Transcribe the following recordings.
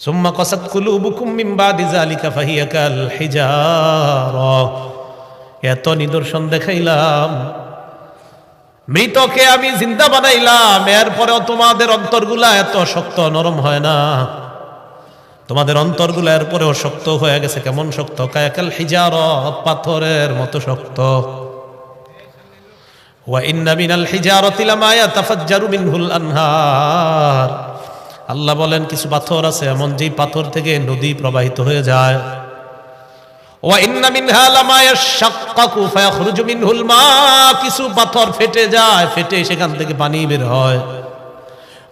সুম্মা কাসাত কুলুবুকুম মিন বাদি যালিকা ফাহিয়া কাল হিজারা। এত নিদর্শন দেখাইলাম, মৃতকে আমি জিন্দা বানাইলাম, এরপরেও তোমাদের অন্তরগুলা এত শক্ত নরম হয় না। তোমাদের অন্তরগুলা এরপরেও শক্ত হয়ে গেছে। কেমন শক্ত? কায়াকাল হিজারা, পাথরের মতো শক্ত। ওয়া ইন্না মিনাল হিজারাতি লামা ইয়াতাফাজ্জারু মিনহুল আনহার। আল্লাহ বলেন কিছু পাথর আছে এমন, যেই পাথর থেকে নদী প্রবাহিত হয়ে যায়। ওয়া ইন্না মিনহা লামা ইয়াশাক্কাকু ফায়াখরুজু মিনহুল মা। কিছু পাথর ফেটে যায়, ফেটে সেখান থেকে পানি বের হয়।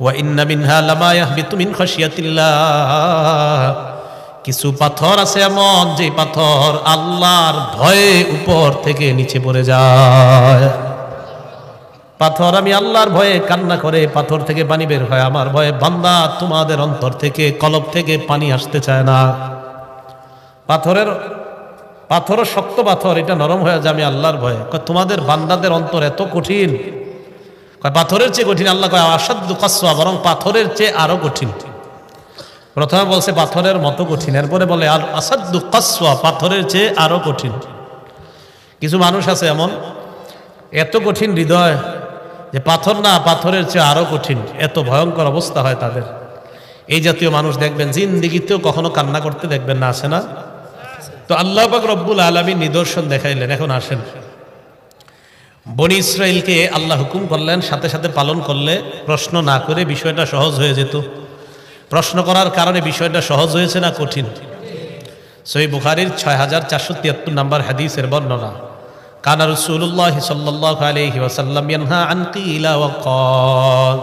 ওয়া ইন্না মিনহা লামা ইয়াহবিতু মিন খাশিয়াতিল্লাহ। কিছু পাথর আছে এমন, যে পাথর আল্লাহর ভয়ে উপর থেকে নিচে পড়ে যায়। পাথর আমি আল্লাহর ভয়ে কান্না করে পাথর থেকে পানি বের হয়। আমার ভয়ে বান্দা তোমাদের অন্তর থেকে, কলব থেকে পানি আসতে চায় না। পাথরও শক্ত পাথর, এটা নরম হয়ে যায় আমি আল্লাহর ভয়ে। তোমাদের বান্দাদের অন্তর এত কঠিন, পাথরের চেয়ে কঠিন। আল্লাহ কয় আসাদ্দু কাসওয়া, বরং পাথরের চেয়ে আরো কঠিন। প্রথমে বলছে পাথরের মতো কঠিন, এরপরে বলে আর আসাদ্দু কাসওয়া, পাথরের চেয়ে আরো কঠিন। কিছু মানুষ আছে এমন, এত কঠিন হৃদয় যে পাথর না, পাথরের চেয়ে আরো কঠিন, এত ভয়ঙ্কর অবস্থা হয় তাদের। এই জাতীয় মানুষ দেখবেন জিন্দেগিতেও কখনো কান্না করতে দেখবেন না, আসে না? তো আল্লাহ পাক রব্বুল আলামিন নিদর্শন দেখাইলেন। এখন আসেন, বনি ইসরাইলকে আল্লাহ হুকুম করলেন, সাথে সাথে পালন করলে প্রশ্ন না করে বিষয়টা সহজ হয়ে যেত। প্রশ্ন করার কারণে বিষয়টা সহজ হয়েছে না কঠিন? সহিহ বুখারীর 6473 নম্বর হাদিসের বর্ণনা। কানা রাসূলুল্লাহ সাল্লাল্লাহু আলাইহি ওয়াসাল্লাম ইয়ানহা আন কিলা ওয়া ক্বাল।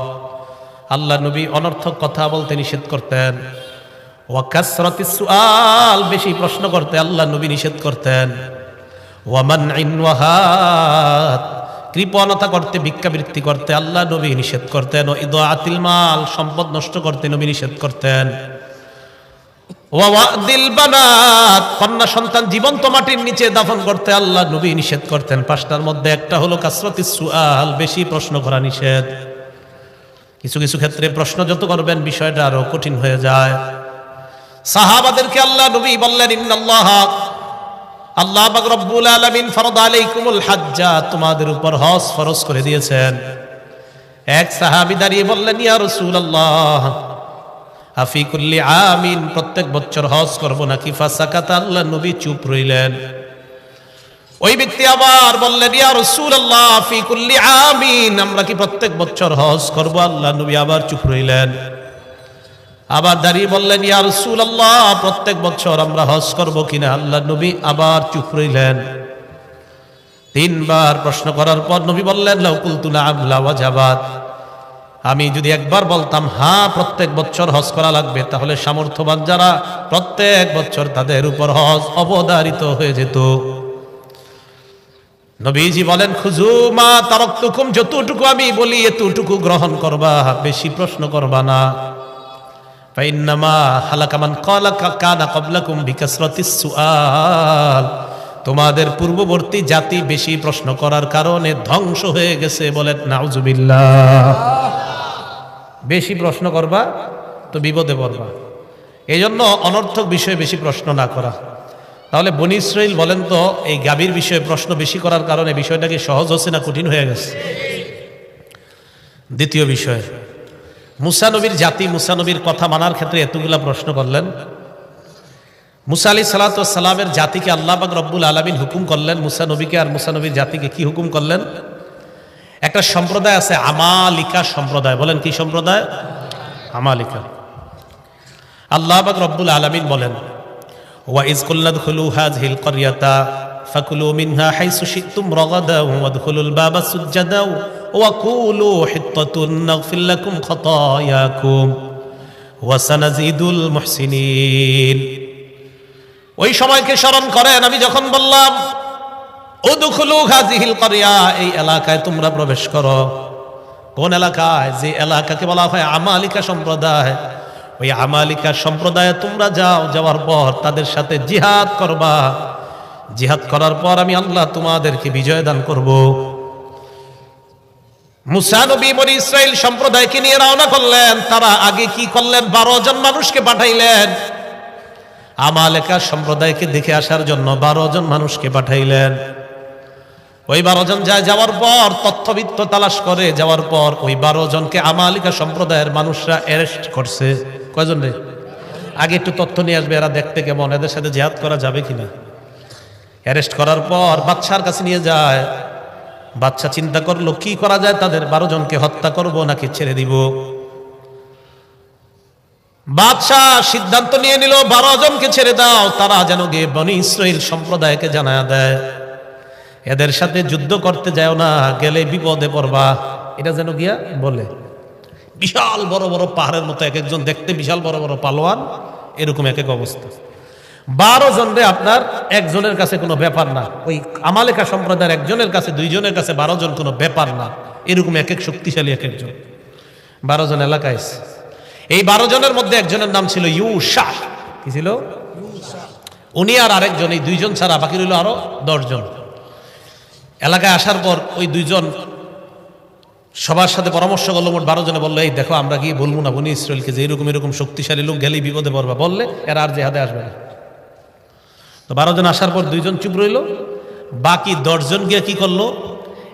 আল্লাহ নবী অনর্থক কথা বলতে নিষেধ করতেন। ওয়া কাসরাতিস সুআল, বেশি প্রশ্ন করতে আল্লাহ নবী নিষেধ করতেন। ওয়া মানইন ওয়াহাত, কৃপণতা করতে, ভিক্ষাবৃত্তি করতে আল্লাহ নবী নিষেধ করতেন। ও ইদাআতিল মাল, সম্পদ নষ্ট করতে নবী নিষেধ করতেন। ওয়া ওয়াদিল বানাত, কন্যা সন্তান জীবন্ত মাটির নিচে দাফন করতে আল্লাহ নবী নিষেধ করতেন। পাঁচটার মধ্যে একটা হলো কাসরাতিস সুআল, বেশি প্রশ্ন করা নিষেধ। কিছু কিছু ক্ষেত্রে প্রশ্ন যত করবেন বিষয়টা আরো কঠিন হয়ে যায়। সাহাবাদেরকে আল্লাহ নবী বললেন ইন্নাল্লাহ, আল্লাহ পাক রব্বুল আলামিন ফরদা আলাইকুমুল হাজ্জা, তোমাদের উপর হজ ফরজ করে দিয়েছেন। এক সাহাবী দাঁড়িয়ে বললেন ইয়া রাসূলুল্লাহ আফি কুল্লি আমিন, প্রত্যেক বছর হজ করব নাকি? ফাসাকাতা, আল্লাহ নবী চুপ রইলেন। ওই ব্যক্তি আবার বললেন ইয়া রাসূলুল্লাহ আফি কুল্লি আমিন, আমরা কি প্রত্যেক বছর হজ করব? আল্লাহ নবী আবার চুপ রইলেন। আবার দাঁড়িয়ে বললেন ইয়া রাসূলুল্লাহ প্রত্যেক বছর আমরা হজ করব কিনা? আল্লাহ নবী আবার চুপ রইলেন। তিনবার প্রশ্ন করার পর নবী বললেন লাউ কুলতু না'আম লাওয়াজাবাত, আমি যদি একবার বলতাম হ্যাঁ প্রত্যেক বছর হজ করা লাগবে, তাহলে সামর্থ্যবান যারা প্রত্যেক বছর তাদের উপর হজ অবধারিত হয়ে যেত। নবীজি বলেন খুযু মা তারাকতুকুম, যতটুকু আমি বলি এতটুকু গ্রহণ করবা, বেশি প্রশ্ন করবা না। ফাইন্নামা হালাকা মান ক্বালা কানা ক্বাবলাকুম বিকাসরাতিস সুআল, তোমাদের পূর্ববর্তী জাতি বেশি প্রশ্ন করার কারণে ধ্বংস হয়ে গেছে। বলেন নাউজুবিল্লাহ। বেশি প্রশ্ন করবা তো বিপদে পড়বা। এই জন্য অনর্থক বিষয়ে বেশি প্রশ্ন না করা। তাহলে বনি ইসরাইল বলেন তো, এই গাভীর বিষয়ে প্রশ্ন বেশি করার কারণে বিষয়টাকে সহজ হচ্ছে না কঠিন হয়ে গেছে? দ্বিতীয় বিষয়, মুসা নবীর জাতি, মুসা নবীর কথা মানার ক্ষেত্রে এতগুলা প্রশ্ন করলেন। মুসা আলাইহিস সালাতু ওয়াস সালামের জাতিকে আল্লাহ পাক রব্বুল আলামিন হুকুম করলেন, মুসা নবীকে আর মুসা নবীর জাতিকে কি হুকুম করলেন? একটা সম্প্রদায় আছে আমালিকা সম্প্রদায়। বলেন কি সম্প্রদায়? আমালিকা। আল্লাহ পাক রব্বুল আলামিন বলেন ওয়া ইজ কুল্লা দুখুলু হাযিহিল ক্বরিয়াতা ফাকুলু মিনহা হাইসু শি'তুম রাগাদাও ওয়াদখুলুল বাবা সুজ্জাদাও ওয়া কুলু হিত্তাতুন নাগফির লাকুম খাতায়াকুম ওয়া সানাজিদুল মুহসিনিন। ওই সময়কে স্মরণ করেন, আমি যখন বললাম উদখুলু হাযিহিল ক্বরিয়া, এই এলাকায় তোমরা প্রবেশ করো। কোন এলাকায়? যে এলাকাকে বলা হয় আমালিকা সম্প্রদায়। ওই আমালিকা সম্প্রদায়ে তোমরা যাও, যাওয়ার পর তাদের সাথে জিহাদ করবা। জিহাদ করার পর আমি আল্লাহ তোমাদেরকে বিজয় দান করব। মুসা নবী বনি ইসরাইল সম্প্রদায়কে নিয়ে রওনা করলেন। তারা আগে কি করলেন? 12 জন মানুষকে পাঠাইলেন আমালেকা সম্প্রদায়কে দেখে আসার জন্য। 12 জন মানুষকে পাঠাইলেন। ওই 12 জন যাওয়ার পর তথ্যবিত্ত তালাশ করে যাওয়ার পর ওই 12 জনকে আমালিকা সম্প্রদায়ের মানুষরা অ্যারেস্ট করছে। কয়জন রে? আগে একটু তথ্য নিয়ে আসবে, এরা দেখতে কেমন, এদের সাথে জিহাদ করা যাবে কিনা। অ্যারেস্ট করার পর বাদশার কাছে নিয়ে যায়। বাদশা চিন্তা করলো কি করা যায়, তাদের 12 জনকে হত্যা করব নাকি ছেড়ে দিব। বাদশাহ সিদ্ধান্ত নিয়ে নিল 12 জনকে ছেড়ে দাও, তারা যেন গিয়ে বনি ইসরাইল সম্প্রদায়কে জানায়া দেয় এদের সাথে যুদ্ধ করতে যাও না, গেলে বিপদে পড়বা। এটা যেন গিয়া বলে। বিশাল বড় বড় পাহাড়ের মতো এক একজন দেখতে, বিশাল বড় বড় পালোয়ান, এরকম এক এক অবস্থা। 12 জন রে আপনার একজনের কাছে কোনো ব্যাপার না। ওই আমালেকা সম্প্রদায়ের একজনের কাছে, 2 জনের কাছে 12 জন কোনো ব্যাপার না। এরকম এক এক শক্তিশালী এক একজন। 12 জন এলাকায়। এই 12 জনের মধ্যে একজনের নাম ছিল ইউশা। কি ছিল? উনি আর আরেকজন, এই 2 জন ছাড়া বাকি রইল আরো 10 জন। এলাকায় আসার পর ওই 2 জন সবার সাথে পরামর্শ করলো। মোট 12 জনে বললো, এই দেখো আমরা গিয়ে বলবো না বনি ইসরাইলকে যে এরকম এরকম শক্তিশালী লোক গেলেই বিপদে পড়বা, বললে এরা আর জেহাদে আসবে না। তো 12 জন আসার পর 2 জন চুপ রইল। বাকি 10 জন গিয়ে কি করলো,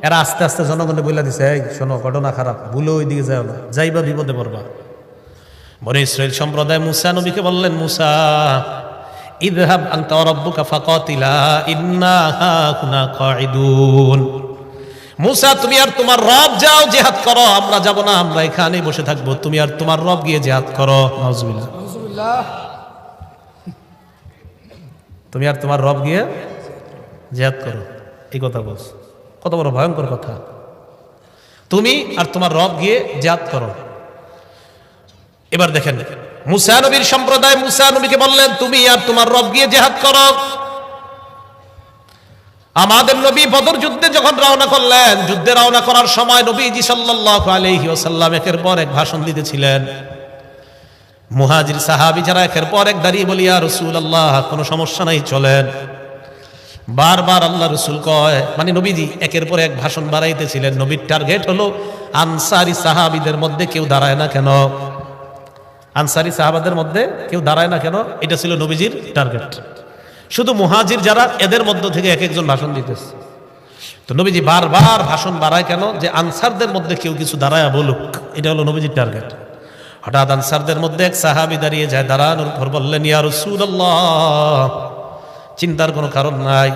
এরা আস্তে আস্তে জনগণে বলে দিছে, এই শোনো ঘটনা খারাপ, ভুলে ওই দিকে যাও না, যাইবা বিপদে পড়বা। বনি ইসরাইল সম্প্রদায় মুসা নবীকে বললেন, মুসা ইযহাব আনতা ওয়া রাব্বুকা ফাকাতিলা ইন্না হাকুনা কাঈদুন। মুসা তুমি আর তোমার রব যাও জিহাদ করো, আমরা যাব না, আমরা এখানেই বসে থাকবো। তুমি আর তোমার রব গিয়ে জিহাদ করো। নাউজুবিল্লাহ। তুমি আর তোমার রব গিয়ে জিহাদ করো, এই কথা বলছ। কত বড় ভয়ঙ্কর কথা। তুমি আর তোমার রব গিয়ে জিহাদ করো। এবার দেখেন মুসা নবীর সম্প্রদায় মুসা নবীকে বললেন, তুমি আর তোমার রব গিয়ে জিহাদ করো। আমাদের নবী বদর যুদ্ধে যখন রওনা করলেন, যুদ্ধে রওনা করার সময় নবীজি সাল্লাল্লাহু আলাইহি ওয়াসাল্লাম একের পর এক ভাষণ দিতেছিলেন। মুহাজির সাহাবী যারা একের পর এক দাঁড়িয়ে বলি, ইয়া রাসূলুল্লাহ কোনো সমস্যা নাই, চলেন। বারবার আল্লাহ রাসূল কয়, মানে নবীজি একের পর এক ভাষণ বাড়াইতেছিলেন। নবীর টার্গেট হলো আনসারী সাহাবীদের মধ্যে কেউ দাঁড়ায় না কেন, আনসারী সাহাবাদের মধ্যে কেউ দাঁড়ায় না কেন, এটা ছিল নবীজির টার্গেট। শুধু মুহাজির যারা, এদের মধ্য থেকে এক একজন ভাষণ দিতেছে। তো নবীজি বারবার ভাষণ বাড়ায় কেন, যে আনসারদের মধ্যে কেউ কিছু দাঁড়ায় বলুক, এটা হলো নবীজির টার্গেট। হঠাৎ আনসারদের মধ্যে এক সাহাবী দাঁড়িয়ে যায়, দাঁড়ানোর পর বললেন, ইয়া রাসূলুল্লাহ চিন্তার কোনো কারণ নাই,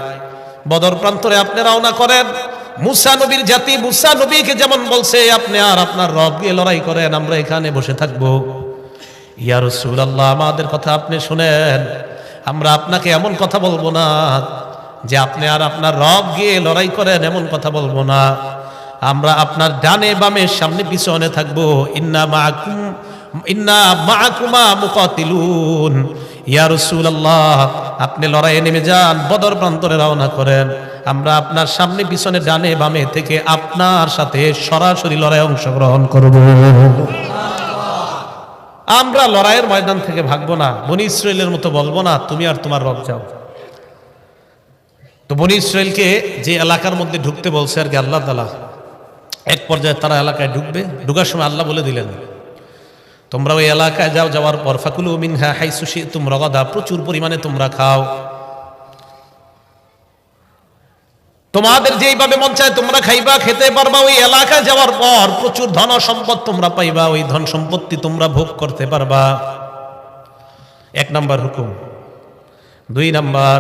বদর প্রান্তরে আপনি রওনা করেন। মুসা নবীর জাতি মুসা নবীকে যেমন বলছে, আপনি আর আপনার রব গিয়ে লড়াই করেন, আমরা এখানে বসে থাকবো। ইয়া রাসূলুল্লাহ আমাদের কথা আপনি শুনেন, আমরা আপনাকে এমন কথা বলবো না যে আপনি আর আপনার রব গিয়ে লড়াই করেন, এমন কথা বলবো না। আমরা আপনার ডানে বামে সামনে পিছনে থাকবো। ইন্না মাআকুমা মুকাতিলুন। ইয়া রাসূলুল্লাহ আপনি লড়াইয়ে নেমে যান, বদর প্রান্তরে রওনা করেন, আমরা আপনার সামনে পিছনে ডানে বামে থেকে আপনার সাথে সরাসরি লড়াইয়ে অংশগ্রহণ করব। আমরা লড়াইয়ের ময়দান থেকে ভাগবো না, বনি ইসরাইলের মতো বলবো না তুমি আর তোমার রব যাও। তো বনি ইসরাইলকে যে এলাকার মধ্যে ঢুকতে বলছে আর কি আল্লাহ তাআলা, এক পর্যায়ে তারা এলাকায় ঢুকবে। ঢুকার সময় আল্লাহ বলে দিলেন, তোমরা ওই এলাকায় যাও, যাওয়ার পর ফাকুলু মিনহা হাইসু শি'তুম রাগাদা, প্রচুর পরিমাণে তোমরা খাও, তোমাদের যেইভাবে মন চায় তোমরা খাইবা, খেতে পারবা। ওই এলাকায় যাওয়ার পর প্রচুর ধন সম্পদ তোমরা পাইবা, ওই ধন সম্পত্তি তোমরা ভোগ করতে পারবা। 1 নাম্বার হুকুম। 2 নাম্বার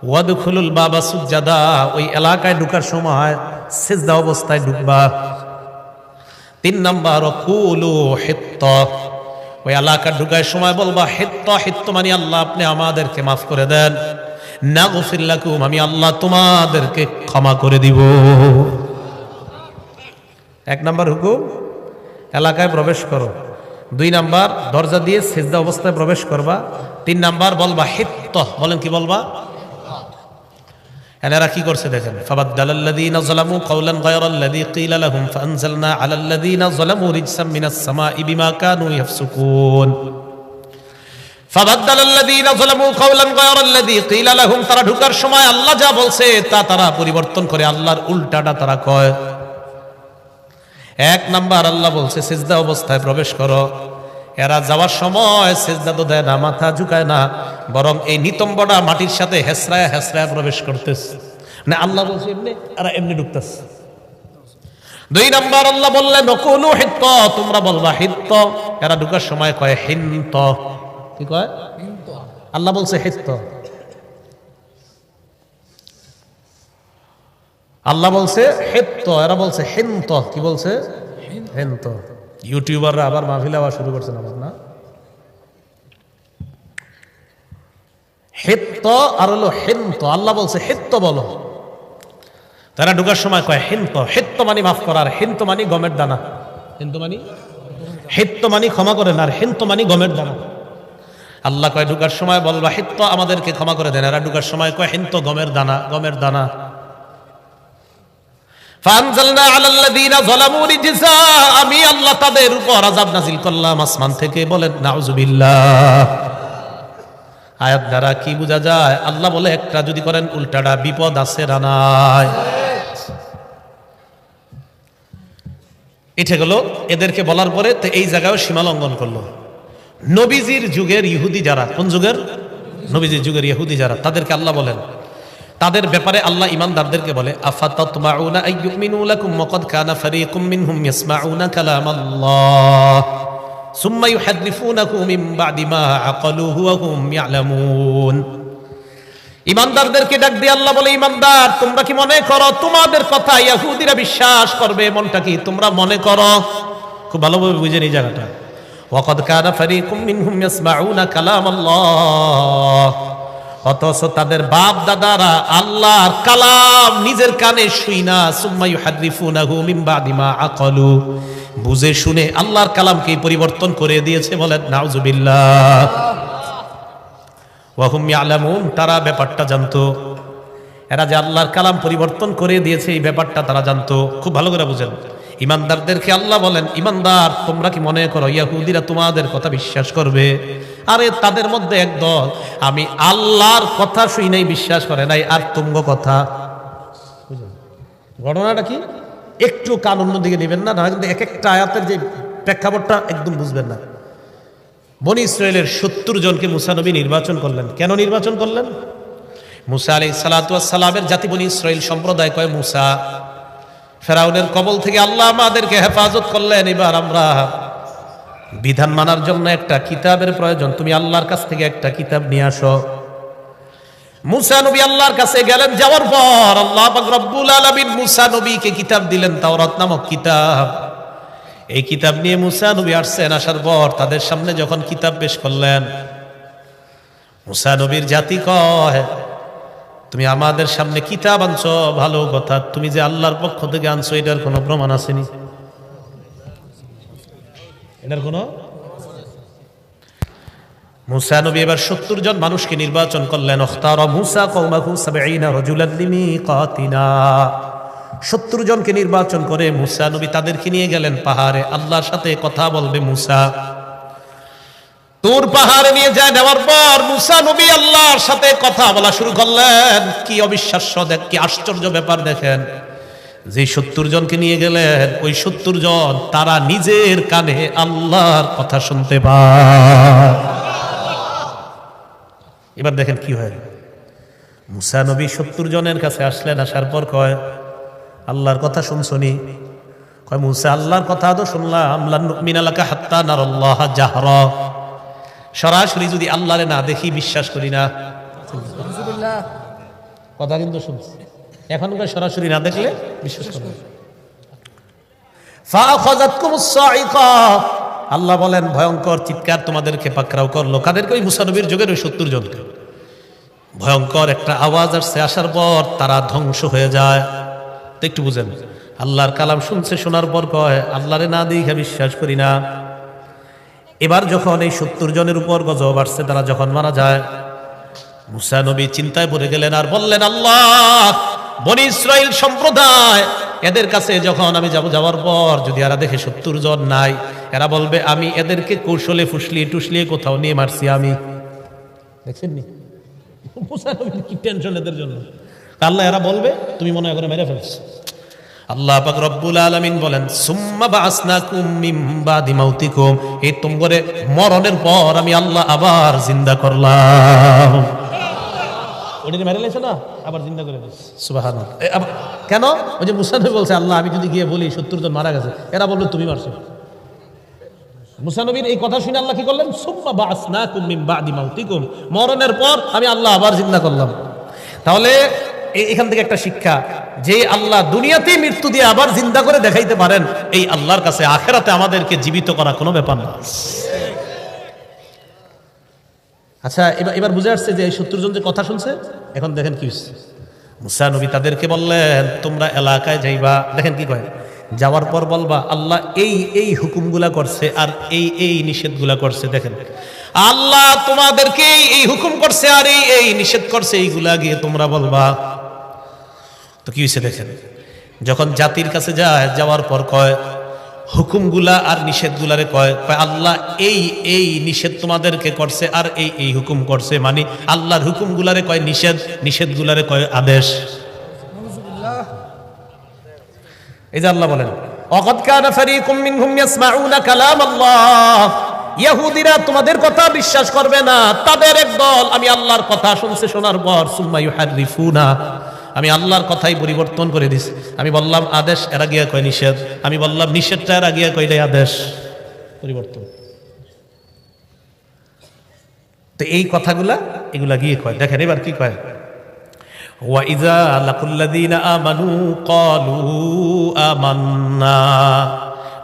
ওয়াদখুলুল বাবা সুজ্জাদা, ওই এলাকায় ঢুকার সময় সিজদা অবস্থায় ঢুকবা। 3 নাম্বার কুলু হিত্তা, ওই এলাকা ঢুকার সময় বলবা হিত্তা। হিত্তা মানে আল্লাহ আপনি আমাদেরকে মাফ করে দেন, নাগফির লাকুম আমি আল্লাহ তোমাদেরকে ক্ষমা করে দিব। 1 নাম্বার হুকুম এলাকায় প্রবেশ করো। 2 নাম্বার দরজা দিয়ে সিজদা অবস্থায় প্রবেশ করবা। 3 নাম্বার বলবা হিত্তা, বলেন কি বলবা? এনারা কি করছে দেখেন, ফাবাদদালাল্লাযীনা যালামু কাওলান গায়রাল্লাযী ক্বিলা লাহুম ফাআনজালনা আলাল্লাযীনা যালামু রিজসাম মিনাস সামাঈ বিমা কানু ইয়াফসুকুন। ফাবাদদালাল্লাযীনা যালামু কাওলান গায়রাল্লাযী ক্বিলা লাহুম, তারা ঢুকার সময় আল্লাহ যা বলছে তা তারা পরিবর্তন করে, আল্লাহর উল্টাটা তারা কয়। এক নাম্বার আল্লাহ বলছে সিজদা অবস্থায় প্রবেশ করো। এরা যাওয়ার সময় সিজদা তো দেয় না, মাথা ঝুঁকায় না, বরং এই নিতম্বটা মাটির সাথে হেসরায় হেসরায় প্রবেশ করতেছে। মানে আল্লাহ বলছে এমনি, এরা এমনি ঢুকতেছে। দুই নাম্বার আল্লাহ বললেন নকুলু হিত্ত, তোমরা বলবা হিত্ত। এরা ঢুকার সময় কয় হিন্ত। কি কয়? আল্লাহ বলছে হিত্ত, আল্লাহ বলছে হিত্ত, এরা বলছে হিন্ত। কি বলছে? হিন্ত। ইউটিউবাররা আবার মাহফিল আওয়াজ শুরু করছেন আবার, না? হিত্ত আর হলো হিন্ত। আল্লাহ বলছে হিত্ত বলো। তারা ঢুকার সময় কয় হিন্ত। হিত্ত মানে মাফ করার, হিন্ত মানে গমের দানা। হিন্ত মানে, হিত্ত মানে ক্ষমা করে না, আর হিন্ত মানে গমের দানা। আল্লাহ কয় ঢুকার সময় বলবা হিত্ত, আমাদেরকে ক্ষমা করে দেন। এরা ঢুকার সময় কয় হিন্ত, গমের দানা, গমের দানা। ফানজালনা আলাল্লাযীনা যালামু রিজসা, আমি আল্লাহ তাদের উপর আযাব নাযিল করলাম আসমান থেকে। বলেন নাউযুবিল্লাহ। আয়াত দ্বারা কি বোঝা যায়? আল্লাহ বলে একটা যদি করেন উল্টাটা বিপদ আছে না নাই? এটা গেল এদেরকে বলার পরে তো এই জায়গায় সীমা লঙ্ঘন করলো। নবীজির যুগের ইহুদি যারা, কোন যুগের? নবীজির যুগের ইহুদি যারা, তাদেরকে আল্লাহ বলেন, তাদের ব্যাপারে আল্লাহ ইমানদারদেরকে বলে আফাতাতমাউনা আইয়ুমিনু লাকুম ওয়া ক্বাদ কানা ফারীকুম মিনহুম ইয়াসমাউনা কালামাল্লাহ সুম্মা ইউহাদ্দিফুনাহু মিন বা'দি মা আকালুহু ওয়া হুম ইয়ালামুন। ইমানদারদেরকে ডাক দিয়ে আল্লাহ বলে, ইমানদার তোমরা কি মনে করো তোমাদের কথা ইহুদিরা বিশ্বাস করবে? মনটা কি তোমরা মনে করো? খুব ভালোভাবে বুঝেন এই জায়গাটা। ওয়া ক্বাদ কানা ফারীকুম মিনহুম ইয়াসমাউনা কালামাল্লাহ, অথচ তাদের বাপ দাদারা আল্লাহর কালাম নিজের কানে শুইনা সুম্মা ইউহাদ্দিফুনাহু মিন বা'দি মা আকালু, বুঝে শুনে আল্লাহর কালামকে পরিবর্তন করে দিয়েছে। বলেন নাউযুবিল্লাহ। ওয়া হুম ইয়ালামুন, তারা ব্যাপারটা জানতো। এরা যে আল্লাহর কালাম পরিবর্তন করে দিয়েছে এই ব্যাপারটা তারা জানতো। খুব ভালো করে বুঝেন। ইমানদারদেরকে আল্লাহ বলেন, ইমানদার তোমরা কি মনে করো ইহুদিরা তোমাদের কথা বিশ্বাস করবে? আরে তাদের মধ্যে একদল আমি আল্লাহর কথা শুই নাই, বিশ্বাস করে নাই, আর তুঙ্গ কথা। ঘটনাটা কি একটু কান অন্যদিকে নেবেন না, কিন্তু এক একটা আয়াতের যে প্রেক্ষাপটটা একদম বুঝবেন না। বনি ইসরায়েলের 70 জনকে মুসা নবী নির্বাচন করলেন। কেন নির্বাচন করলেন? মুসা আলাইহিস সালাতু ওয়াস সালামের জাতি বনি ইসরায়েল সম্প্রদায় কয়, মুসা ফেরাউনের কবল থেকে আল্লাহ আমাদেরকে হেফাজত করলেন, এবার আমরা বিধান মানার জন্য একটা কিতাবের প্রয়োজন, তুমি আল্লাহর কাছ থেকে একটা কিতাব নিয়ে আসো। মুসা নবী আল্লাহর কাছে গেলেন, যাওয়ার পর আল্লাহ পাক রব্বুল আলামিন মুসা নবীকে কিতাব দিলেন, তাওরাত নামক কিতাব। এই কিতাব নিয়ে মুসা নবী আসছেন। আসার পর তাদের সামনে যখন কিতাব পেশ করলেন, মুসা নবীর জাতি কয়, তুমি আমাদের সামনে কিতাব আনছো ভালো কথা, তুমি যে আল্লাহর পক্ষ থেকে আনছো এটার কোনো প্রমাণ আসেনি? এটার কোনো? মুসা নবী এবার 70 জন মানুষকে নির্বাচন করলেন। ইখতারা মুসা কওমাহু 70 রাজুলান লিমিকাতিনা, 70 জনকে নির্বাচন করে মুসা নবী তাদেরকে নিয়ে গেলেন পাহাড়ে, আল্লাহর সাথে কথা বলবে। মুসা তুর পাহাড়ে নিয়ে যায়। নেওয়ার পর মুসা নবী আল্লাহর সাথে কথা বলা শুরু করলেন। কি অবিশ্বাস্য, দেখ কি আশ্চর্য ব্যাপার দেখেন। যে 70 জনকে নিয়ে গেলেন, ওই 70 জন তারা নিজের কানে আল্লাহর কথা শুনতে পায়। এবার দেখেন কি হয়। মুসা নবী 70 জনের কাছে আসলেন। আসার পর কয়, আল্লাহর কথা শুনছনি? কয়, মুসা আল্লাহর কথা তো শুনলাম, লান নুমিনা লাকা হাত্তা নারাল্লাহ জাহরা, সরাসরি যদি আল্লাহরে না দেখি বিশ্বাস করি না। কথা কিন্তু শুনছি, এখনকার সরাসরি না দেখলে বিশ্বাস করবে। ফাআখাযাতকুমুস সাইকা, আল্লাহ বলেন ভয়ঙ্কর চিৎকার তোমাদেরকে পাকড়াও করলো। কাদেরকে? ওই মুসা নবীর যুগের ওই 70 জনকে। ভয়ঙ্কর একটা আওয়াজ আসছে, আসার পর তারা ধ্বংস হয়ে যায়। তো একটু বুঝেন, আল্লাহর কালাম শুনছে, শোনার পর কয় আল্লাহরে না দেখে বিশ্বাস করি না। এবার যখন এই 70 জনের উপর গজব আসছে, তারা যখন মারা যায়, মুসা নবী চিন্তায় পড়ে গেলেন আর বললেন, আল্লাহ বনি ইসরাইল সম্প্রদায়, এদের কাছে যখন আমি যাওয়ার পর যদি এরা দেখে 70 জন নাই, এরা বলবে আমি এদেরকে কৌশলে ফুসলিয়ে টুসলিয়ে কোথাও নিয়ে মারছি। আমি দেখছেন নি মুসা নবীর কি টেনশন এদের জন্য। আল্লাহ এরা বলবে তুমি মনে করে মেরে ফেলছো। আল্লাহ পাক রব্বুল আলামিন বলেন সুম্মা বাআসনাকুম মিন বাদি মাউতিকুম, এই তোমাদের মরণের পর আমি আল্লাহ আবার জিন্দা করলাম। ওটা মেরে লেছে না, আবার জিন্দা করে দিয়েছে। সুবহানাল্লাহ। কেন? ওই যে মুসা নবী বলছে আল্লাহ আমি যদি গিয়ে বলি 70 জন মারা গেছে, এরা বলবে তুমি মারছো। মুসা নবীর এই কথা শুনে আল্লাহ কি করলেন? সুম্মা বাআসনাকুম মিন বাদি মাউতিকুম, মরণের পর আমি আল্লাহ আবার জিন্দা করলাম। তাহলে এখান থেকে একটা শিক্ষা, যে আল্লাহ দুনিয়াতেই মৃত্যু দিয়ে আবার জিন্দা করে দেখাইতে পারেন, এই আল্লাহর কাছে আখেরাতে আমাদেরকে জীবিত করা কোনো ব্যাপার না। আচ্ছা, এবার বুঝে আসছে যে এই 70 জন যে কথা শুনছে, এখন দেখেন কি হচ্ছে। মুসা নবী তাদেরকে বললেন তোমরা এলাকায় যাইবা, দেখেন কি কয়, যাওয়ার পর বলবা আল্লাহ এই এই হুকুমগুলা করছে আর এই এই নিষেধগুলা করছে। দেখেন আল্লাহ তোমাদেরকে এই হুকুম করছে আর এই এই নিষেধ করছে, এইগুলা গিয়ে তোমরা বলবা। তো কি হয়েছে দেখেন, যখন জাতির কাছে যায়, যাওয়ার পর কয় হুকুমগুলা আর নিষেধগুলারে কয় আল্লাহ এই এই নিষেধ তোমাদেরকে করছে আর এই এই হুকুম করছে, মানে আল্লাহর হুকুমগুলারে কয় নিষেধ, নিষেধগুলারে কয় আদেশ। এই যে আল্লাহ বলেন ওয়াকাদ কানা ফারীকুম মিনহুম ইয়াসমাউনা কালামাল্লাহ, ইহুদিরা তোমাদের কথা বিশ্বাস করবে না, তাদের একদল আমি আল্লাহর কথা শুনছে, শোনার পর সুম্মা ইউহাররিফুনা, আমি আল্লাহর কথাই পরিবর্তন করে দিছি। আমি বললাম আদেশ, এরা গিয়া কয় নিষেধ, আমি বললাম নিষেধটা, এরা গিয়া কয় আদেশ, পরিবর্তন। তো এই কথাগুলা এগুলা গিয়ে কয়। দেখেন এবার কি কয়, ওয়া ইযা লাকুল্লাযীনা আমানু ক্বালু আমান্না,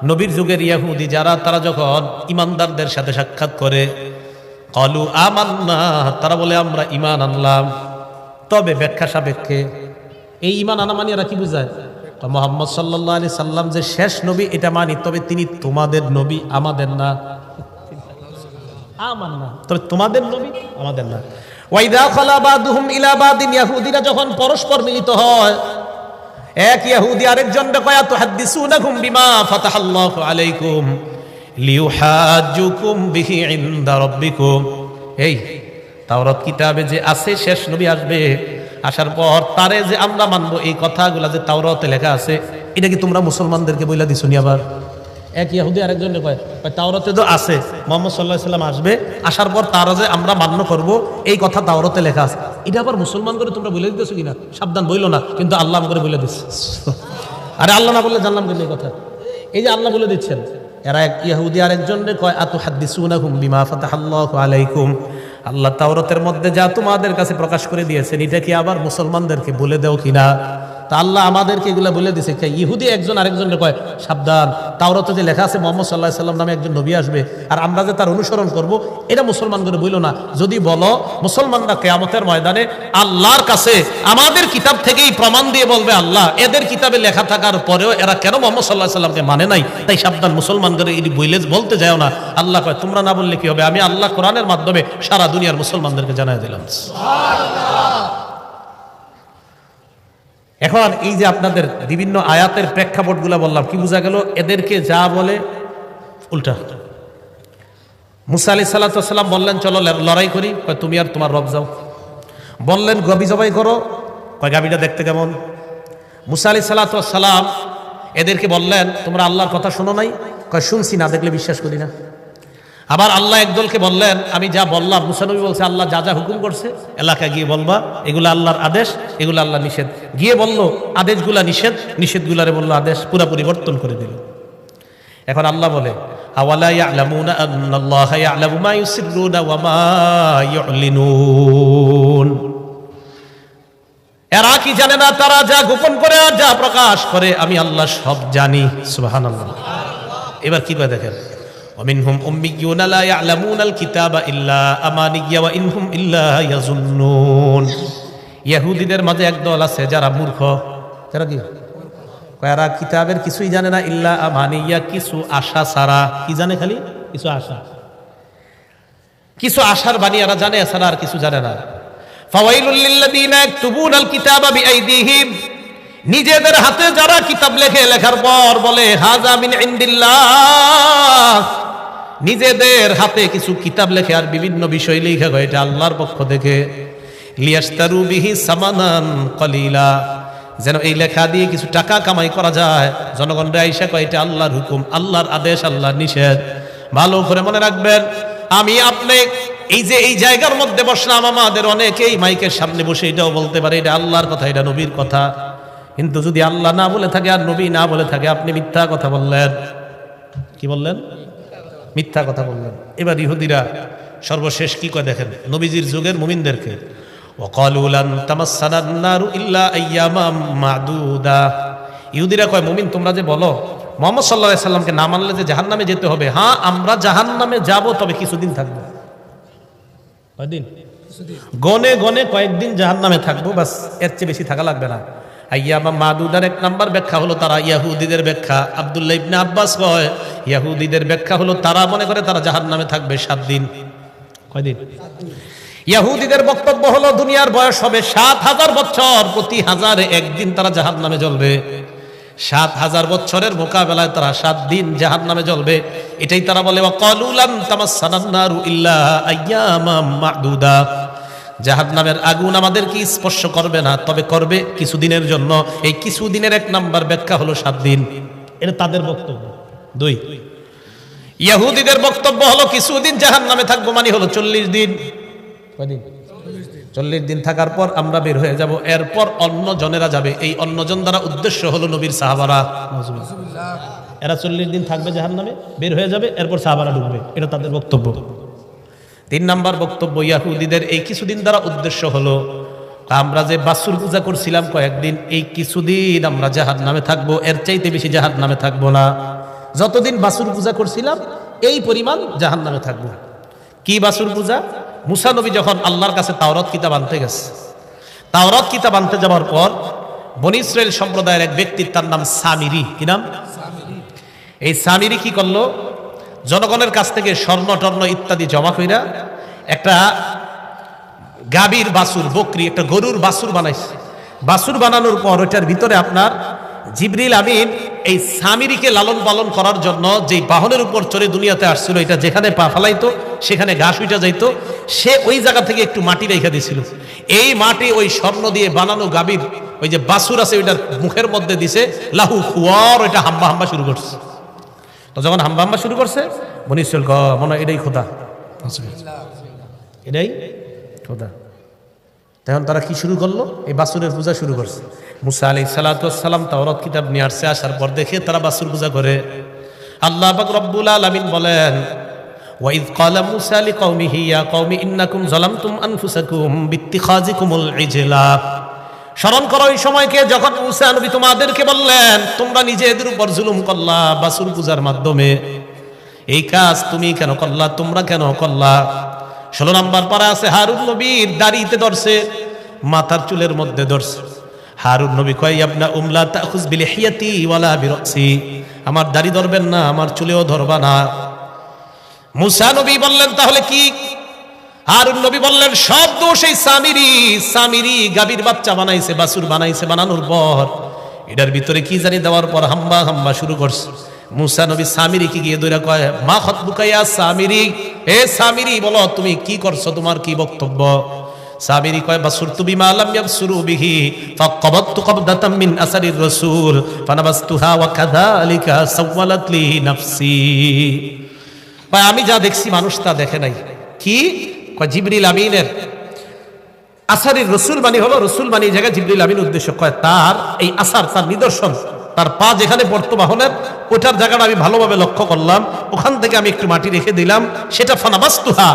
নবীর যুগের ইহুদি যারা, তারা যখন ইমানদারদের সাথে সাক্ষাৎ করে, ক্বালু আমান্না, তারা বলে আমরা ঈমান আনলাম। তবে ব্যাখ্যা সাপেক্ষে এই ঈমান আনা মানে এরা কি বুঝায়, মুহাম্মদ সাল্লাল্লাহু আলাইহি সাল্লাম যে শেষ নবী এটা মানি, তবে তিনি তোমাদের নবী আমাদের না। আমান্না, তবে তোমাদের নবী আমাদের না। ওয়াইদা খালা বাদুহুম ইলা বাদিন, ইহুদিরা যখন পরস্পর মিলিত হয়, এক ইহুদি আরেকজনকে কয় তুহাদ্দিসুনাকুম বিমা ফাতাহাল্লাহু আলাইকুম লিউহাজ্জুকুম বিহি ইনদা রাব্বিকুম, এই তাওরাত কিতাবে যে আছে শেষ নবী আসবে, আসার পর তারে যে আমরা মানবো, এই কথাগুলা যে তাওরাতে লেখা আছে, এটা কি তোমরা মুসলমানদেরকে বইলা দিছো নি? আবার এক ইহুদি আরেকজনকে কয় তাওরাতে তো আছে মুহাম্মদ সাল্লাল্লাহু আলাইহি সাল্লাম আসবে, আসার পর তারা যে আমরা মান্য করব, এই কথা তাওরাতে লেখা আছে, এটা আবার মুসলমান করে তোমরা বলে দিতেছো কিনা? সাবধান, বইলো না, কিন্তু আল্লাহ করে বলে দিচ্ছে। আরে আল্লাহ না বললে জানলাম কিন্তু এই কথা, এই যে আল্লাহ বলে দিচ্ছেন। এরা এক ইহুদি আরেকজনকে কয় আতুহাদ্দিসুনাকুম বিমা ফাতাহাল্লাহু আলাইকুম, আল্লাহ তাওরাতের মধ্যে যা তোমাদের কাছে প্রকাশ করে দিয়েছেন, এটা কি আবার মুসলমানদেরকে বলে দাও কিনা? তা আল্লাহ আমাদেরকে এগুলা বলে দিছে। ইহুদি একজন আরেকজনকে কয় সাবধান, তাওরাতে যে লেখা আছে মুহাম্মদ সাল্লাল্লাহু আলাইহি সাল্লাম নামে একজন নবী আসবে, আর আমরা যে তার অনুসরণ করব, এটা মুসলমান করে বইলো না। যদি বলো, মুসলমানরা কিয়ামতের ময়দানে আল্লাহর কাছে আমাদের কিতাব থেকেই প্রমাণ দিয়ে বলবে আল্লাহ এদের কিতাবে লেখা থাকার পরেও এরা কেন মুহাম্মদ সাল্লাল্লাহু আলাইহি সাল্লামকে মানে নাই, তাই সাবধান, মুসলমান করে এটি বইলে বলতে যাও না। আল্লাহ কয় তোমরা না বললে কি হবে, আমি আল্লাহ কোরআনের মাধ্যমে সারা দুনিয়ার মুসলমানদেরকে জানাই দিলাম। সুবহানাল্লাহ। এখন এই যে আপনাদের বিভিন্ন আয়াতের প্রেক্ষাপটগুলো বললাম, কি বোঝা গেল? এদেরকে যা বলে উল্টা। মুসা আলাইহিস সালাতু ওয়াস সালাম বললেন চলো লড়াই করি, কয় তুমি আর তোমার রব যাও। বললেন গাবি জবাই করো, কয় গাবিটা দেখতে কেমন? মুসা আলাইহিস সালাতু ওয়াস সালাম এদেরকে বললেন তোমরা আল্লাহর কথা শোনো নাই, কয় শুনছি, না দেখলে বিশ্বাস করি না। আবার আল্লাহ একদলকে বললেন আমি যা বললাম, মুসা নবী বলছে আল্লাহ যা যা হুকুম করছে এলাকায় গিয়ে বলবা, এগুলো আল্লাহর আদেশ, এগুলো আল্লাহ নিষেধ। গিয়ে বললো আদেশগুলা নিষেধ, নিষেধগুলারে বললো আদেশ, পুরা পরিবর্তন করে দিল। এখন আল্লাহ বলে আওয়ালা ইয়ালামুনা আন্নাল্লাহা ইয়ালামু মা ইউসিররুনা ওয়া মা ইউলিনুন, এরা কি জানে না তারা যা গোপন করে আর যা প্রকাশ করে আমি আল্লাহ সব জানি। সুবহানাল্লাহ। এবার কি করে দেখেন, ومنهم أميون لا يعلمون الكتاب إلا أماني وإن هم إلا يظنون, ইহুদিদের মাঝে একদল আছে যারা মূর্খ, যারা কি এরা কিতাবের কিছুই জানে না, ইল্লা আমানিয়া, কিছু আশা ছাড়া। কি জানে? খালি কিছু আশা, কিছু আশার বাণী এরা জানে, এছাড়া আর কিছু জানে না। ফাওয়াইলুল লিল্লাযীনা ইয়াকতুবুনাল কিতাবা বিআইদিহিম, নিজেদের হাতে যারা কিতাব লেখে, লেখার পর বলে হাযা মিন ইনদিল্লাহ, নিজেদের হাতে কিছু কিতাব লেখে আর বিভিন্ন বিষয় লেখা হয় এটা আল্লাহর পক্ষ থেকে। লিয়াশতারু বিহি সামানান কলিলা, যেন এই লেখা দিয়ে কিছু টাকা কামাই করা যায়। জনগণরা আইসা কয় এটা আল্লাহর হুকুম, আল্লাহর আদেশ, আল্লাহর নিষেধ। ভালো করে মনে রাখবেন, আমি আপনি এই যে এই জায়গার মধ্যে বসলাম, আমাদের অনেকেই মাইকের সামনে বসে এটাও বলতে পারে এটা আল্লাহর কথা, এটা নবীর কথা। কিন্তু যদি আল্লাহ না বলে থাকে আর নবী না বলে থাকে, আপনি মিথ্যা কথা বললেন। কি বললেন? মিথ্যা কথা বললেন। এবার ইহুদিরা সর্বশেষ কি কয় দেখেন, নবীজির যুগের মুমিনদেরকে, ওয়াকালু লান তামাসসানান নারু ইল্লা আইয়ামাম মাদুদা। ইহুদিরা কয়, মুমিন তোমরা যে বলো মুহাম্মদ সাল্লাল্লাহু আলাইহি সাল্লামকে না মানলে যে জাহান্নামে যেতে হবে, হ্যাঁ আমরা জাহান্নামে যাব, তবে কিছুদিন থাকবো। কয়দিন? গনে গনে কয়েকদিন জাহান্নামে থাকবো, বাস, এর চেয়ে বেশি থাকা লাগবে না। আইয়ামাম মাদুদার এক নাম্বার ব্যাখ্যা হলো তারা ইয়াহুদীদের ব্যাখ্যা। আব্দুল্লাহ ইবনে আব্বাস কয় ইয়াহুদীদের ব্যাখ্যা হলো তারা মনে করে তারা জাহান্নামে থাকবে 7 দিন। কয়দিন? ইয়াহুদীদের বক্তব্য হলো দুনিয়ার বয়স হবে 7000 বছর, প্রতি 1000-এ একদিন তারা জাহান্নামে জ্বলবে। 7000 বছরের মোকাবেলায় তারা 7 দিন জাহান্নামে জ্বলবে। এটাই তারা বলে ওয়াকালু লান তামাসসানান নারু ইল্লা আইয়ামাম মাদুদা। জাহান্নামের আগুন আমাদেরকে স্পর্শ করবে না, তবে করবে কিছুদিনের জন্য। এই কিছুদিনের এক নাম্বার ব্যাখ্যা হলো 7 দিন। এটা তাদের বক্তব্য। 2, ইহুদিদের বক্তব্য হলো কিছুদিন জাহান্নামে থাকবো মানে হলো 40 দিন। কয়দিন? 40 দিন থাকার পর আমরা বের হয়ে যাব, এরপর অন্য জনেরা যাবে। এই অন্য জন দ্বারা উদ্দেশ্য হলো নবীর সাহাবারা। এরা 40 দিন থাকবে জাহান্নামে, বের হয়ে যাবে, এরপর সাহাবারা ঢুকবে। এটা তাদের বক্তব্য। 3 নাম্বার বক্তব্য ইয়াহুদীদের, এই কিছুদিন দ্বারা উদ্দেশ্য হলো আমরা যে বাসুর পূজা করছিলাম কয়েকদিন, এই কিছুদিন আমরা জাহান্নামে থাকবো, এর চাইতে বেশি জাহান্নামে থাকবো না। যতদিন বাসুর পূজা করছিলাম এই পরিমাণ জাহান্নামে থাকবো। কি বাসুর পূজা? মুসা নবী যখন আল্লাহর কাছে তাওরাত কিতাব আনতে গেছে, তাওরাত কিতাব আনতে যাওয়ার পর বনী ইসরাইল সম্প্রদায়ের এক ব্যক্তির, তার নাম সামিরি। কি নাম? এই সামিরি কি করলো, জনগণের কাছ থেকে স্বর্ণ টর্ণ ইত্যাদি জমা কইরা একটা গাভীর বাছুর, বকরি, একটা গরুর বাছুর বানাইছে। বাছুর বানানোর পর ওইটার ভিতরে আপনার জিবরিল আমিন এই সামিরিকে লালন পালন করার জন্য যেই বাহনের উপর চড়ে দুনিয়াতে আসছিল, এটা যেখানে পা ফেলাইতো সেখানে ঘাস উঠে যাইতো, সে ওই জায়গা থেকে একটু মাটি রেখে দিয়েছিল। এই মাটি ওই স্বর্ণ দিয়ে বানানো গাভীর ওই যে বাছুর আছে ওইটার মুখের মধ্যে দিছে, লাহু খুয়ার, ওইটা হাম্বা হাম্বা শুরু করছে। তো যখন হাম্বা হাম্বা শুরু করছে, বনী ইসরাইল মনে হয় এটাই খোদা, এটাই খোদা। তখন তারা কি শুরু করলো? এই বাছুরের পূজা শুরু করছে। মুসা আলাইহিস সালাতু ওয়াস সালাম তাওরাত কিতাব নিয়ে আসছে, আসার পর দেখে তারা বাছুর পূজা করে। আল্লাহ পাক রব্বুল আলামিন বলেন, ওয়াইদ ক্বালা মুসা লিকওমিহি ইয়া কওমি ইন্নাকুম যালামতুম আনফুসাকুম বিত্তিখাযিকুমুল ইজলা। স্মরণ করো ওই সময়কে যখন মুসা নবী তোমাদেরকে বললেন তোমরা নিজেদের উপর জুলুম করলা বাছুর পূজার মাধ্যমে। এই কাজ তুমি কেন করলা, তোমরা কেন করলা? 16 নম্বর পারা আছে, হারুন নবীর দাড়িতে ধরছে, মাথার চুলের মধ্যে ধরছে। হারুন নবী কয় ইবনা উমলা তাখুজ বিলিহিয়াতি ওয়ালা বিরাসি, আমার দাড়ি ধরবেন না, আমার চুলেও ধরবা না। মুসা নবী বললেন তাহলে কি? হারুন নবী বললেন সব দোষ এই সামিরি। সামিরি গাভীর বাচ্চা বানাইছে, বাছুর বানাইছে, বানানোর পর এটার ভিতরে কি জানি দেওয়ার পর হাম্বা হাম্বা শুরু করছে। মুসা নবী সামিরিকে গিয়ে দইরা কয় মা খতবুকা ইয়া সামিরি, এ সামিরি বলো তুমি কি করছো, তোমার কি বক্তব্য? সামিরি কয় বাসুরতু বিমা লাম ইয়াবসুরু বিহি ফাকাবাতু কবদাতাম মিন আসারির রাসূল ফানাবাসতুহা ওয়া কাযালিকা সাওয়ালাত লি নাফসি। ভাই আমি যা দেখছি মানুষ তা দেখে নাই। কি কয়? জিবরিল আমিনের আসারির রসুল বাণী হলো, রসুল বাণী জায়গায় জিবরিল আমিন উদ্দেশ্য কয় তার এই আসার, তার নিদর্শন, তার পা যেখানে পড়তো বাহনের, ওটার জায়গাটা আমি ভালোভাবে লক্ষ্য করলাম, ওখান থেকে আমি একটু মাটি রেখে দিলাম, সেটা ফানাবাসতুহা,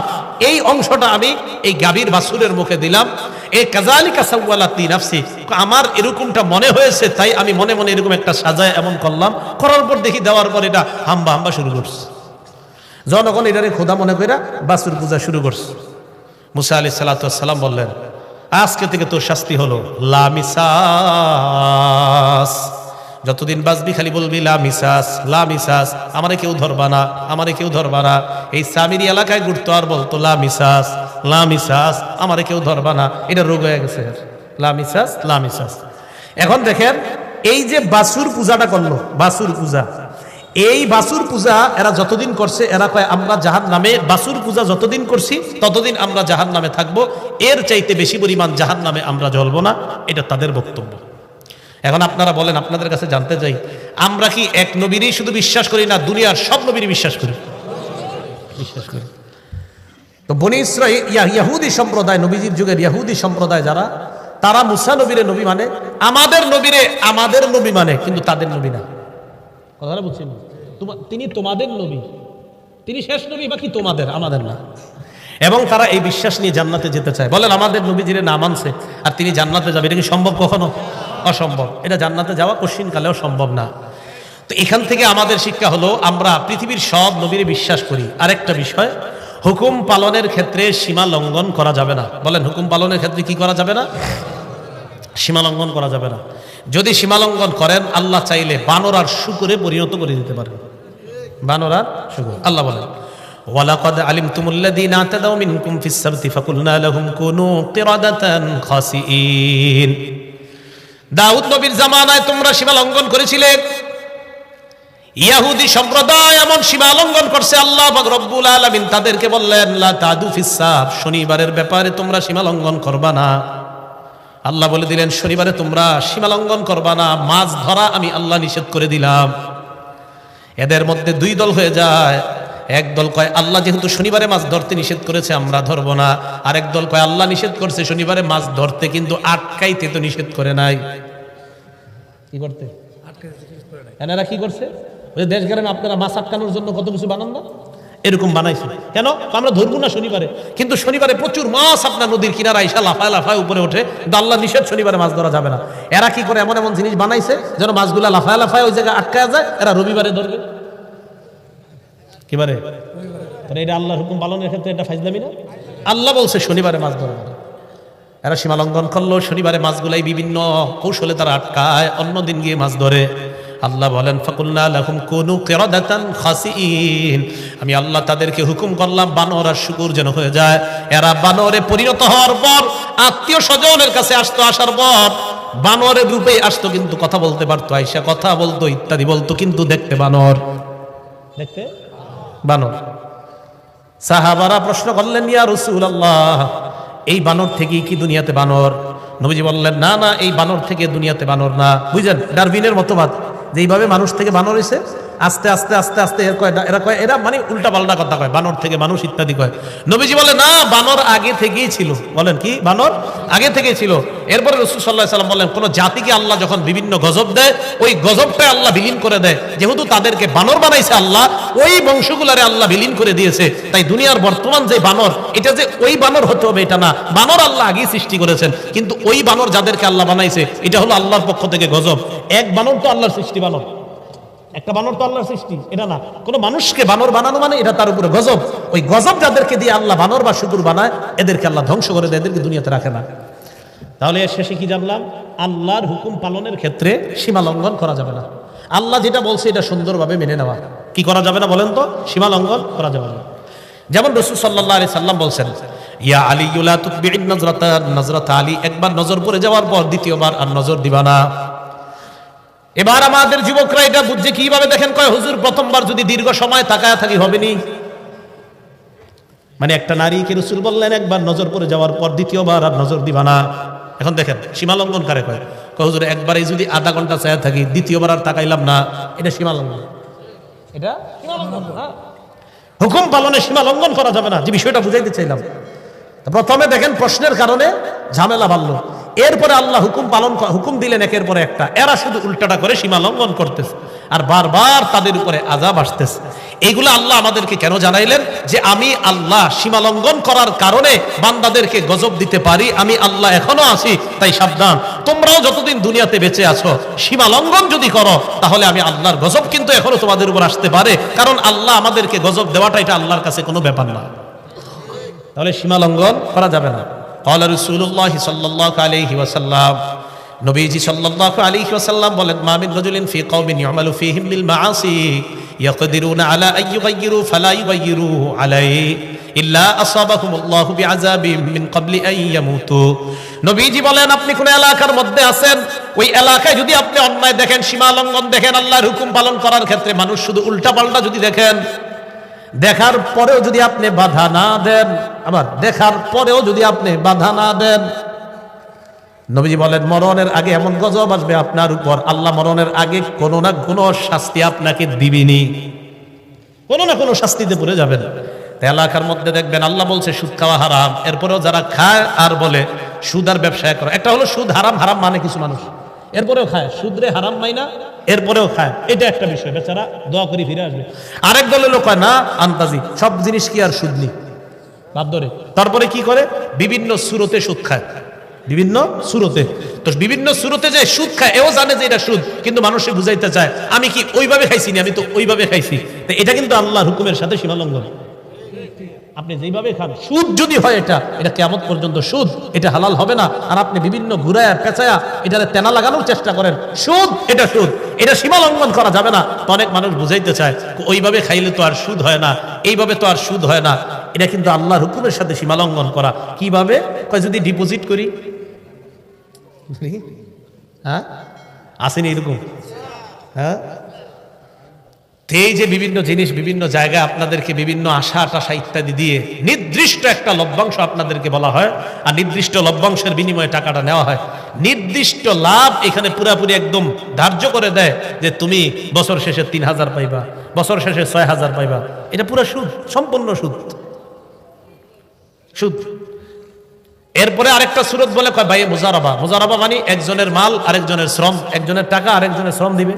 এই অংশটা আমি এই গাভীর বাছুরের মুখে দিলাম। এই কাযালিকা সাওয়ালাত লি নাফসি, আমার এরকমটা মনে হয়েছে তাই আমি মনে মনে এরকম একটা সাজায় এমন করলাম। করার পর দেখি দেওয়ার পর এটা হাম্বা হাম্বা শুরু করছে। জনগণ এটারে খোদা মনে কইরা বাছুর পূজা শুরু করছে। মুসা আলাইহিস সালাতু ওয়াস সালাম বললেন আজকে থেকে তোর শাস্তি হলো লা মিসাস, যতদিন বাঁচবি খালি বলবি লা মিসাস, লা মিসাস, আমারে কেউ ধরবা না, আমারে কেউ ধরবা না। এই সামিরি এলাকায় ঘুরতো আর বলতো লা মিসাস, লা মিসাস, আমারে কেউ ধরবা না। এটা রোগ হয়ে গেছে, লা মিসাস, লা মিসাস। এখন দেখেন এই যে বাছুর পূজাটা করলো, বাছুর পূজা, এই বাছুর পূজা এরা যতদিন করছে, এরা কয় আমরা জাহান্নামে, বাছুর পূজা যতদিন করছি ততদিন আমরা জাহান্নামে থাকবো, এর চাইতে বেশি পরিমাণ জাহান্নামে আমরা জ্বলবো না। এটা তাদের বক্তব্য। এখন আপনারা বলেন, আপনাদের কাছে জানতে চাই, আমরা কি এক নবীরই শুধু বিশ্বাস করি না দুনিয়ার সব নবীরই বিশ্বাস করি? বিশ্বাস করি। তো বনি ইসরাঈল ইহুদি সম্প্রদায়, নবীজির যুগের ইহুদি সম্প্রদায় যারা, তারা মুসা নবীরে নবী মানে, আমাদের নবীরে আমাদের নবী মানে, কিন্তু তাদের নবী না। কথাটা বুঝছেন? তিনি তোমাদের নবী, তিনি শেষ নবী, বাকি তোমাদের, আমাদের না। এবং তারা এই বিশ্বাস নিয়ে জান্নাতে যেতে চায়। বলেন আমাদের নবীজিরে না মানছে আর তিনি জান্নাতে যাবে, এটা কি সম্ভব? কখনো অসম্ভব। এটা জান্নাতে যাওয়া কঠিনকালেও সম্ভব না। তো এখান থেকে আমাদের শিক্ষা হলো, আমরা পৃথিবীর সব নবীরে বিশ্বাস করি। আরেকটা বিষয়, হুকুম পালনের ক্ষেত্রে সীমা লঙ্ঘন করা যাবে না। বলেন হুকুম পালনের ক্ষেত্রে কি করা যাবে না? সীমা লঙ্ঘন করা যাবে না। যদি সীমা লঙ্ঘন করেন, আল্লাহ চাইলে বানর আর শূকরে পরিণত করে দিতে পারেন। বানর আর শূকর। আল্লাহ বলেন, ওয়ালাকাদ আলিমতুমুল্লাযীনা আতাদাউ মিনকুম ফিস সাবতি ফাকুলনা লাহুম কুনু কিরাদাতান খাসিঈন। দাউদ নবীর জামানায় তোমরা সীমা লঙ্ঘন করেছিলে। ইহুদি সম্প্রদায় এমন সীমা লঙ্ঘন করছে, আল্লাহ পাক রব্বুল আলামিন তাদেরকে বললেন, লা তাদু ফিস সাব, শনিবারের ব্যাপারে তোমরা সীমা লঙ্ঘন করবা না। আল্লাহ বলে দিলেন, শনিবারে তোমরা সীমা লঙ্ঘন করবা না। মাছ ধরা আমি আল্লাহ নিষেধ করে দিলাম। এদের মধ্যে দুই দল হয়ে যায়। এক দল কয়, আল্লাহ যেহেতু শনিবারে মাছ ধরতে নিষেধ করেছে আমরা ধরবো না। আরেক দল কয়, আল্লাহ নিষেধ করছে শনিবারে মাছ ধরতে, কিন্তু আটকাইতে তো নিষেধ করে নাই। কি করতে? এনারা কি করছে? দেশ গ্রামে আপনারা মাছ আটকানোর জন্য কত কিছু বানান না, এরকম বানাইছে। কেন? আমরা ধরবো না শনিবারে, কিন্তু শনিবারে প্রচুর মাছ আপনার নদীর কিনারা এসে লাফায় লাফায় উপরে ওঠে, কিন্তু আল্লাহ নিষেধ, শনিবারে মাছ ধরা যাবে না। এরা কি করে? এমন এমন জিনিস বানাইছে যেন মাছগুলা লাফায় লাফায় ওই জায়গায় আটকায় যায়, এরা রবিবারে ধরবে। কিবারে? এটা আল্লাহর হুকুম পালনের ক্ষেত্রে এটা ফাইজলামি না? আল্লাহ বলছে শনিবারে মাছ ধরবে। এরা সীমা লঙ্ঘন করলো, শনিবারে মাছগুলাই বিভিন্ন কৌশলে তারা আটকায়, অন্য দিন গিয়ে মাছ ধরে। আল্লাহ বলেন, ফাকুলনা লাহুম কুনু কিরাদাতান খাসিঈন, আমি আল্লাহ তাদেরকে হুকুম করলাম বানর আর শূকর যেন হয়ে যায়। এরা বানরে পরিণত হওয়ার পর আত্মীয় স্বজনের কাছে আসতো, আসার পর বানরের রূপে আসতো, কিন্তু কথা বলতে পারতো, আইসা কথা বলতো, ইত্যাদি বলতো, কিন্তু দেখতে বানর, দেখতে বানর। সাহাবারা প্রশ্ন করলেন, ইয়া রাসূলুল্লাহ, এই বানর থেকে কি দুনিয়াতে বানর? নবীজি বললেন, না না, এই বানর থেকে দুনিয়াতে বানর না। বুঝলেন ডারউইনের মতবাদ, যে এইভাবে মানুষ থেকে বানর হয়েছে, আস্তে আস্তে আস্তে আস্তে এরা মানে উল্টা পাল্টা কথা কয়, বানর থেকে মানুষ ইত্যাদি কয়। নবীজি বলে, না, বানর আগে থেকেই ছিল। বলেন কি? বানর আগে থেকেই ছিল। এরপরে রাসূল সাল্লাল্লাহু আলাইহি ওয়াসাল্লাম বলেন, কোন জাতিকে আল্লাহ যখন বিভিন্ন গজব দেয়, ওই গজবটাই আল্লাহ বিলীন করে দেয়। যেহেতু তাদেরকে বানর বানাইছে আল্লাহ, ওই বংশগুলারে আল্লাহ বিলীন করে দিয়েছে। তাই দুনিয়ার বর্তমান যে বানর, এটা যে ওই বানর হতে হবে এটা না। বানর আল্লাহ আগেই সৃষ্টি করেছেন, কিন্তু ওই বানর যাদেরকে আল্লাহ বানাইছে, এটা হলো আল্লাহর পক্ষ থেকে গজব। এক বানর তো আল্লাহর সৃষ্টি বানর, একটা বানর তো আল্লাহর সৃষ্টি, এটা না। কোন মানুষকে বানর বানানো মানে এটা তার উপরে গজব। ওই গজব যাদেরকে দিয়ে আল্লাহ বানর বা শূকর বানায়, এদেরকে আল্লাহ ধ্বংস করে দেয়, এদেরকে দুনিয়াতে রাখে না। তাহলে এর শেষে কি জানলাম? আল্লাহর হুকুম পালনের ক্ষেত্রে সীমা লঙ্ঘন করা যাবে না। আল্লাহ যেটা বলছে এটা সুন্দরভাবে মেনে নেওয়া। কি করা যাবে না বলেন তো? সীমা লঙ্ঘন করা যাবে না। যেমন রাসূল সাল্লাল্লাহু আলাইহি সাল্লাম বলছেন, ইয়া আলী লা তুতবি'ন নজরাতা আলী, একবার নজর পড়ে যাওয়ার পর দ্বিতীয়বার আর নজর দিবা না। এবার আমাদের যুবকরা এটা বুঝছে কিভাবে? দেখেন, কয় হুজুর প্রথমবার যদি দীর্ঘ সময় তাকায় থাকি হবে নি, মানে একটা নারীকে রাসূল বললেন একবার নজর পড়ে যাওয়ার পর দ্বিতীয়বার আর নজর দিবা না। এখন দেখেন সীমা লঙ্ঘন কারে কয়? হুজুর একবারই যদি আধা ঘন্টা চায় থাকি, দ্বিতীয়বার আর তাকাইলাম না, এটা সীমা লঙ্ঘন। এটা সীমা লঙ্ঘন না। হুকুম পালনে সীমা লঙ্ঘন করা যাবে না, যে বিষয়টা বুঝাইতে চাইলাম। প্রথমে দেখেন প্রশ্নের কারণে ঝামেলা বাড়লো, এরপরে আল্লাহ হুকুম দিলেন একের পরে একটা। এরা শুধু উল্টাটা করে সীমা লঙ্ঘন করতেছে, আর বারবার তাদের উপরে আযাব আসতেছে। এইগুলো আল্লাহ আমাদেরকে কেন জানাইলেন? যে আমি আল্লাহ সীমা লঙ্ঘন করার কারণে বান্দাদেরকে গজব দিতে পারি, আমি আল্লাহ এখনো আছি। তাই সাবধান, তোমরাও যতদিন দুনিয়াতে বেঁচে আছো, সীমা লঙ্ঘন যদি করো, তাহলে আমি আল্লাহর গজব কিন্তু এখনো তোমাদের উপর আসতে পারে। কারণ আল্লাহ আমাদেরকে গজব দেওয়াটা এটা আল্লাহর কাছে কোনো ব্যাপার না। তাহলে সীমা লঙ্ঘন করা যাবে না। ক্বালা রাসূলুল্লাহ সাল্লাল্লাহু আলাইহি ওয়াসাল্লাম, নবীজি সাল্লাল্লাহু আলাইহি ওয়াসাল্লাম বলেন, মা মিন রাজুলিন ফি কওমিন ইউমালু ফীহিম বিল মাআসি ইয়াকদিরুনা আলা আন ইউগাইয়িরু ফালা ইউগাইয়িরু আলাইহি ইল্লা আসাবাহুমুল্লাহু বিআযাবিন মিন ক্বাবলি আন ইয়ামুতু। নবীজি বলেন, আপনি কোন এলাকার মধ্যে আছেন, ওই এলাকায় যদি আপনি অন্যায় দেখেন, সীমা লঙ্ঘন দেখেন, আল্লাহর হুকুম পালন করার ক্ষেত্রে মানুষ শুধু উল্টাপাল্টা যদি দেখেন, দেখার পরেও যদি আপনি বাধা না দেন, আবার দেখার পরেও যদি আপনি বাধা না দেন, নবীজি বলেন মরণের আগে এমন গজব আসবে আপনার উপর, আল্লাহ মরণের আগে কোনো না কোনো শাস্তি আপনাকে দিবেনি, কোনো না কোনো শাস্তিতে পড়ে যাবেন। এলাকার মধ্যে দেখবেন আল্লাহ বলছে সুদ খাওয়া হারাম, এরপরেও যারা খায় আর বলে সুদ আর ব্যবসায় করে। একটা হলো সুদ হারাম, হারাম মানে কিছু মানুষ, এরপরেও খায়, সুদরে হারাম মাইনা এরপরেও খায়, এটা একটা বিষয়, বেচারা দোয়া করে ফিরে আসবে। আরেক দলের লোক হয় না আন্তাজি, সব জিনিস কি আর সুদ নি বাদ ধরে, তারপরে কি করে বিভিন্ন সুরতে সুদ খায়, বিভিন্ন সুরতে। তো বিভিন্ন সুরতে যে সুদ খায় এও জানে যে এটা সুদ, কিন্তু মানুষে বুঝাইতে চায় আমি কি ওইভাবে খাইছি না, আমি তো ওইভাবে খাইছি। তো এটা কিন্তু আল্লাহর হুকুমের সাথে সীমালঙ্ঘন। আপনি যেইভাবে খান সুদ যদি হয় এটা কিয়ামত পর্যন্ত সুদ, এটা হালাল হবে না। আর আপনি বিভিন্ন ঘুরায়া পেঁচায়া এটারে তেনা লাগানোর চেষ্টা করেন, সুদ, এটা সুদ, এটা সীমা লঙ্ঘন করা যাবে না। তো অনেক মানুষ বুঝাইতে চায় ওইভাবে খাইলে তো আর সুদ হয় না, এইভাবে তো আর সুদ হয় না। এটা কিন্তু আল্লাহর হুকুমের সাথে সীমা লঙ্ঘন করা। কিভাবে? যদি ডিপোজিট করি, হ্যাঁ আসেনি এরকম, হ্যাঁ। এই যে বিভিন্ন জিনিস বিভিন্ন জায়গায় আপনাদেরকে বিভিন্ন আশা টাশা ইত্যাদি দিয়ে নির্দিষ্ট একটা লভ্যাংশ আপনাদেরকে বলা হয়, আর নির্দিষ্ট লভ্যাংশের বিনিময়ে টাকাটা নেওয়া হয়। নির্দিষ্ট লাভ এখানে পুরাপুরি একদম ধার্য করে দেয় যে তুমি বছর শেষে 3000 পাইবা, বছর শেষে 6000 পাইবা। এটা পুরো সুদ, সম্পূর্ণ সুদ, সুদ। এরপরে আরেকটা সুরত বলে কয় ভাই মুজারাবা। মুজারাবা মানে একজনের মাল আরেকজনের শ্রম, একজনের টাকা আরেকজনের শ্রম দিবে।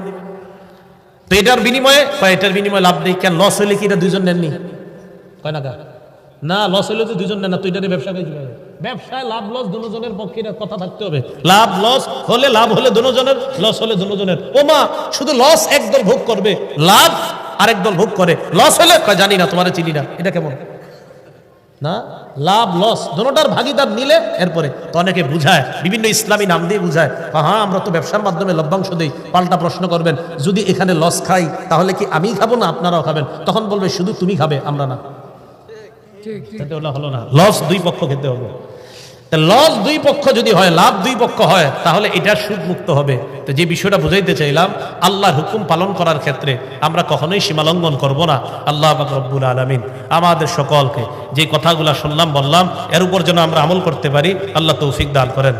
তো এটার বিনিময়ে এটার বিনিময়ে লাভ নেই। কেন? লস হইলে কি এটা দুইজন নেননি? কয় না না, লস হইলে তো দুইজন নেন না, তো এটারে ব্যবসা পেয়েছি। ব্যবসায় লাভ লস দুজনের পক্ষে কথা থাকতে হবে। লাভ লস হলে লাভ হলে দুজনের, লস হলে দুজনের। ও মা, শুধু লস একদল ভোগ করবে, লাভ আরেক দল ভোগ করে। লস হলে জানি না, তোমারে চিনি না, এটা কেমন না? লাভ লস দুটোটার ভাগিদার নিলে এরপরে তো অনেকে বুঝায়, বিভিন্ন ইসলামী নাম দিয়ে বুঝায়, হ্যাঁ আমরা তো ব্যবসার মাধ্যমে লভ্যাংশ দেই। পাল্টা প্রশ্ন করবেন, যদি এখানে লস খাই তাহলে কি আমি খাবো না আপনারাও খাবেন? তখন বলবে শুধু তুমি খাবে, আমরা না। হলো না, লস দুই পক্ষ খেতে হবে। লস দুই পক্ষ যদি হয়, লাভ দুই পক্ষ হয়, তাহলে এটা সুদ মুক্ত হবে। তো যে বিষয়টা বুঝাইতে চাইলাম, আল্লাহর হুকুম পালন করার ক্ষেত্রে আমরা কখনোই সীমালঙ্ঘন করব না। আল্লাহ পাক রব্বুল আলামিন আমাদের সকলকে যে কথাগুলো শুনলাম বললাম এর উপর যেন আমরা আমল করতে পারি, আল্লাহ তৌফিক দান করেন।